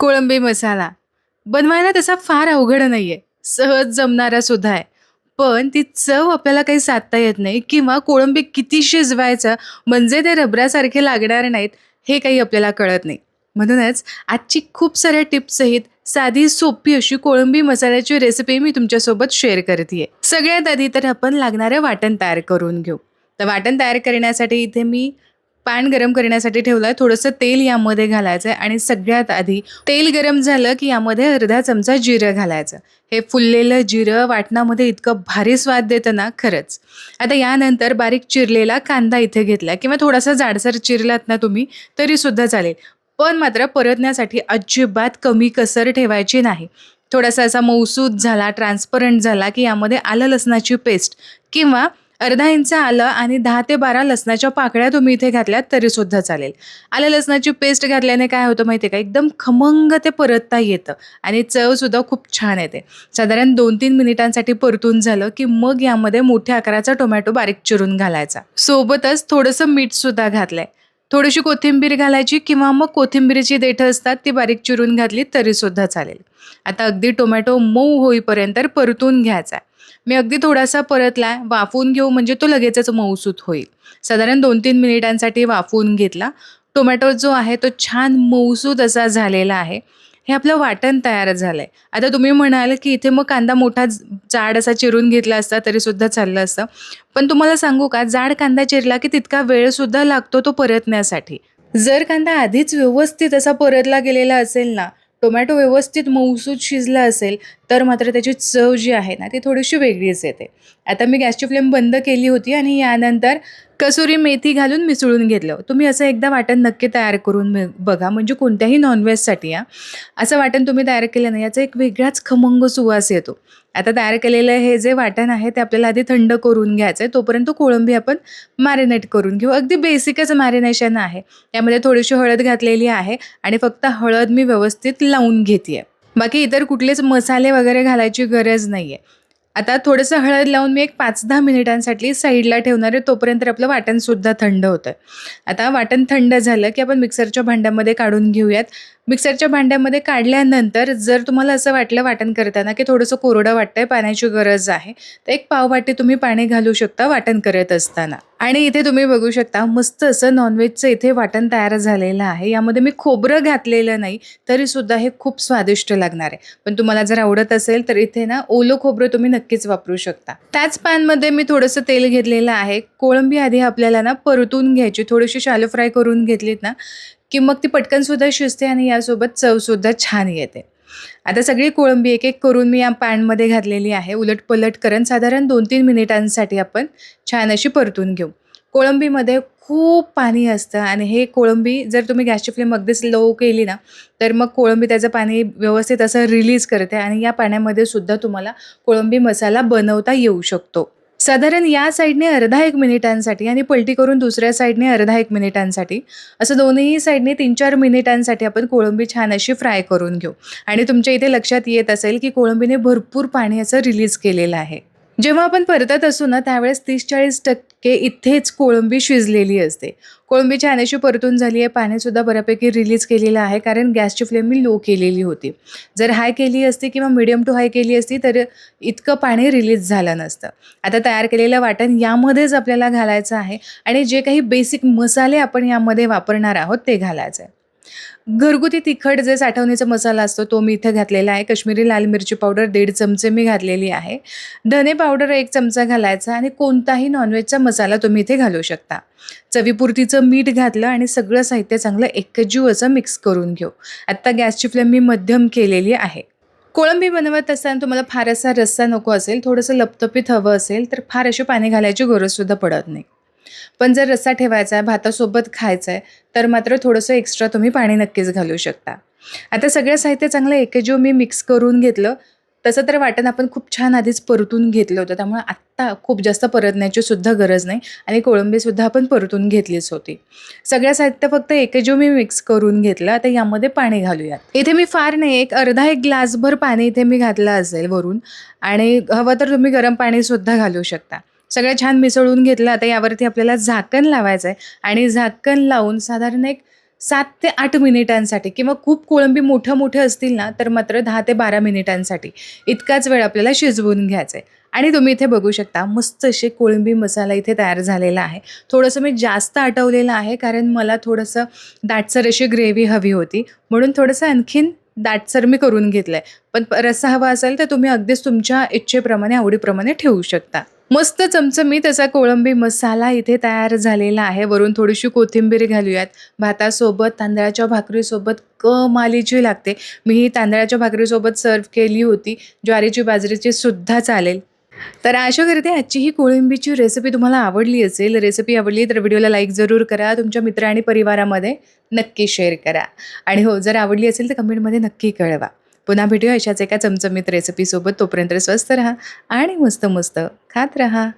कोळंबी मसाला बनवायला तसा फार अवघड नाहीये. सहज जमणारा सुद्धा आहे. पण ती चव आपल्याला काही साधता येत नाही किंवा कोळंबी किती शिजवायचं म्हणजे ते रबरासारखे लागणार नाहीत, हे काही आपल्याला कळत नाही. म्हणूनच आजची खूप साऱ्या टिप्ससहित साधी सोपी अशी कोळंबी मसाल्याची रेसिपी मी तुमच्यासोबत शेअर करतीये. सगळ्यात आधी तर आपण लागणारं वाटण तयार करून घेऊ. तर वाटण तयार करण्यासाठी इथे मी पॅन गरम करण्यासाठी ठेवलंय. थोडंसं तेल यामध्ये घालायचंय आणि सगळ्यात आधी तेल गरम झालं की यामध्ये अर्धा चमचा जिरं घालायचं. हे फुललेलं जिरं वाटणामध्ये इतकं भारी स्वाद देतं ना खरंच. आता यानंतर बारीक चिरलेला कांदा इथे घेतला किंवा थोडासा जाडसर चिरलात ना तुम्ही तरी सुद्धा चालेल. पण मात्र परतण्यासाठी अजिबात कमी कसर ठेवायची नाही. थोडासा असा मऊसूत झाला, ट्रान्सपरंट झाला की यामध्ये आलं लसणाची पेस्ट किंवा अर्धा इंच आलं आणि 10 ते 12 लसणाच्या पाकळ्या तुम्ही इथे घातल्यात तरीसुद्धा चालेल. आलं लसणाची पेस्ट घातल्याने काय होतं माहिती आहे का, एकदम खमंग ते परतता येतं आणि चवसुद्धा खूप छान येते. साधारण 2-3 मिनिटांसाठी परतून झालं, की मग यामध्ये मोठ्या आकाराचा टोमॅटो बारीक चिरून घालायचा. सोबतच थोडंसं मीठसुद्धा घातलंय. थोडीशी कोथिंबीर घालायची किंवा मग कोथिंबीरीची देठं असतात ती बारीक चिरून घातली तरीसुद्धा चालेल. आता अगदी टोमॅटो मऊ होईपर्यंत परतून घ्यायचा. मी अगदी थोडासा परतलाय. वाफवून घेऊ म्हणजे तो लगेचच मऊसूत होईल. साधारण 2-3 मिनिटांसाठी वाफवून घेतला. टोमॅटो जो आहे तो छान मऊसूत असा झालेला आहे. हे आपलं वाटण तयार झालंय. आता तुम्ही म्हणाल, की इथे मग कांदा मोठा जाड असा चिरून घेतला असता तरीसुद्धा चाललं असतं. पण तुम्हाला सांगू का, जाड कांदा चिरला की तितका वेळसुद्धा लागतो तो परतण्यासाठी. जर कांदा आधीच व्यवस्थित असा परतला गेलेला असेल ना, टोमॅटो व्यवस्थित मऊसूत शिजला असेल, तर मात्र त्याची चव जी आहे ना, ती थोडीशी वेगळीच येते. आता मी गॅसची फ्लेम बंद केली होती आणि यानंतर कसुरी मेथी घालून मिसळून घेतलं. तुम्ही असं एकदा वाटण नक्की तयार करून बघा. म्हणजे कोणत्याही नॉन-व्हेजसाठी असं वाटण तुम्ही तयार केलं ना, याचा एक वेगळाच खमंग सुवास येतो. आता तयार केलेलं हे जे वाटण आहे, ते आपल्याला आधी थंड करून घ्यायचं आहे. तोपर्यंत कोळंबी आपण मॅरिनेट करून घेऊ. अगदी बेसिकच मॅरिनेशन आहे. त्यामध्ये थोडीशी हळद घातलेली आहे आणि फक्त हळद मी व्यवस्थित लावून घेतेय. बाकी इतर कुठलेच मसाले वगैरे घालायची गरज नाहीये. आता थोडंसं हळद लावून मी एक 5-10 मिनिटांसाठी साईडला ठेवणार आहे. तोपर्यंत आपलं वाटणसुद्धा थंड होतंय. आता वाटण थंड झालं, की आपण मिक्सरच्या भांड्यामध्ये काढून घेऊयात. मिक्सरच्या भांड्यामध्ये काढल्यानंतर जर तुम्हाला असं वाटलं वाटण करताना, की थोडंसं कोरडं वाटतंय, पाण्याची गरज आहे, तर एक पाववाटी तुम्ही पाणी घालू शकता वाटण करत असताना. आणि इथे तुम्ही बघू शकता मस्त असं नॉन-व्हेजचं इथे वाटण तयार झालेलं आहे. यामध्ये मी खोबरं घातलेलं नाही, तरीसुद्धा हे खूप स्वादिष्ट लागणार आहे. पण तुम्हाला जर आवडत असेल तर इथे ना ओलं खोबरं तुम्ही नक्कीच वापरू शकता. त्याच पॅनमध्ये मी थोडंसं तेल घेतलेलं आहे. कोळंबी आधी आपल्याला ना परतून घ्यायची. थोडीशी शॅलो फ्राय करून घेतलीत ना, की मग ती पटकनसुद्धा शिजते आणि यासोबत चवसुद्धा छान येते. आता सगळी कोळंबी एक-एक करून मी या पॅनमध्ये घातलेली आहे. उलट-पलट करत साधारण 2-3 मिनिटांसाठी आपण छान अशी परतून घेऊ. कोळंबीमध्ये खूप पाणी असतं आणि हे कोळंबी जर तुम्ही गॅसची फ्लेम अगदीच लो केली ना, तर मग कोळंबी त्याचं पाणी व्यवस्थित असं रिलीज करते आणि या पाण्यामध्ये सुद्धा तुम्हाला कोळंबी मसाला बनवता येऊ शकतो. साधारण या साईडने अर्धा 1 मिनिटांसाठी आणि पलटी करून दुसऱ्या साईडने अर्धा 1 मिनिटांसाठी असं दोन्ही साईडने 3-4 मिनिटांसाठी आपण कोळंबी छान अशी फ्राय करून घेऊ. आणि तुमच्या इथे लक्षात येत असेल, की कोळंबीने भरपूर पाणी असं रिलीज केलेलं आहे. जेव्हा आपण परतत असू ना, त्यावेळेस 30-40% इथेच कोळंबी शिजलेली असते. कोळंबी छान अशी परतून झाली आहे. पाणीसुद्धा बऱ्यापैकी रिलीज केलेलं आहे, कारण गॅसची फ्लेम मी लो केलेली होती. जर हाय केली असती किंवा मीडियम टू हाय केली असती, तर इतकं पाणी रिलीज झालं नसतं. आता तयार केलेलं वाटण यामध्येच आपल्याला घालायचं आहे आणि जे काही बेसिक मसाले आपण यामध्ये वापरणार आहोत, ते घालायचं आहे. घरगुती तिखट जे साठवणीचा मसाला असतो तो मी इथे घातलेला आहे. काश्मीरी लाल मिरची पावडर 1.5 चमचे मी घातलेली आहे. धने पावडर 1 चमचा घालायचा आणि कोणताही नॉनव्हेजचा मसाला तुम्ही इथे घालू शकता. चवीपुरतीचं मीठ घातलं आणि सगळं साहित्य चांगलं एकजीव असं मिक्स करून घेऊ. आत्ता गॅसची फ्लेम मी मध्यम केलेली आहे. कोळंबी बनवत असताना तुम्हाला फार असा रस्सा नको असेल, थोडंसं लपतपीत हवं असेल, तर फार अशी पाणी घालायची गरजसुद्धा पडत नाही. पण जर रस्सा ठेवायचा आहे, भातासोबत खायचं आहे, तर मात्र थोडंसं एक्स्ट्रा तुम्ही पाणी नक्कीच घालू शकता. आता सगळं साहित्य चांगलं एकजीव मी मिक्स करून घेतलं. तसं तर वाटण आपण खूप छान आधीच परतून घेतलं होतं. त्यामुळे आत्ता खूप जास्त परतण्याची सुद्धा गरज नाही आणि कोळंबीसुद्धा आपण परतून घेतलीच होती. सगळं साहित्य फक्त एकजीव मी मिक्स करून घेतलं. आता यामध्ये पाणी घालूयात. इथे मी फार नाही, एक अर्धा 1 ग्लासभर पाणी इथे मी घातलं असेल वरून आणि हवं तर तुम्ही गरम पाणीसुद्धा घालू शकता. सगळं छान मिसळून घेतलं. आता यावरती आपल्याला झाकण लावायचं आहे आणि झाकण लावून साधारण एक 7 ते 8 मिनिटांसाठी किंवा खूप कोळंबी मोठ्या असतील ना, तर मात्र 10 ते 12 मिनिटांसाठी इतकाच वेळ आपल्याला शिजवून घ्यायचं आहे. आणि तुम्ही इथे बघू शकता मस्त असे कोळंबी मसाला इथे तयार झालेला आहे. थोडंसं मी जास्त आटवलेलं आहे, कारण मला थोडंसं दाटसर अशी ग्रेव्ही हवी होती. म्हणून थोडंसं आणखीन दाटसर मी करून घेतलंय. पण रस्सा हवा असेल तर तुम्ही अगदीच तुमच्या इच्छेप्रमाणे, आवडीप्रमाणे ठेवू शकता. मस्त चमचमीत असा कोळंबी मसाला इथे तयार झालेला आहे. वरून थोडीशी कोथिंबीर घालूयात. भातासोबत, तांदळाच्या भाकरीसोबत कमालीची लागते. मी ही तांदळाच्या भाकरीसोबत सर्व्ह केली होती. ज्वारीची, बाजरीची सुद्धा चालेल. तर आशा करते आजची ही कोळंबीची रेसिपी तुम्हाला आवडली असेल. रेसिपी आवडली तर व्हिडिओला लाईक जरूर करा. तुमच्या मित्र आणि परिवारामध्ये नक्की शेअर करा. आणि हो, जर आवडली असेल तर कमेंटमध्ये नक्की कळवा. पुन्हा भेटूया अशाच एका चमचमीत रेसिपीसोबत. तोपर्यंत स्वस्थ राहा आणि मस्त मस्त खात राहा.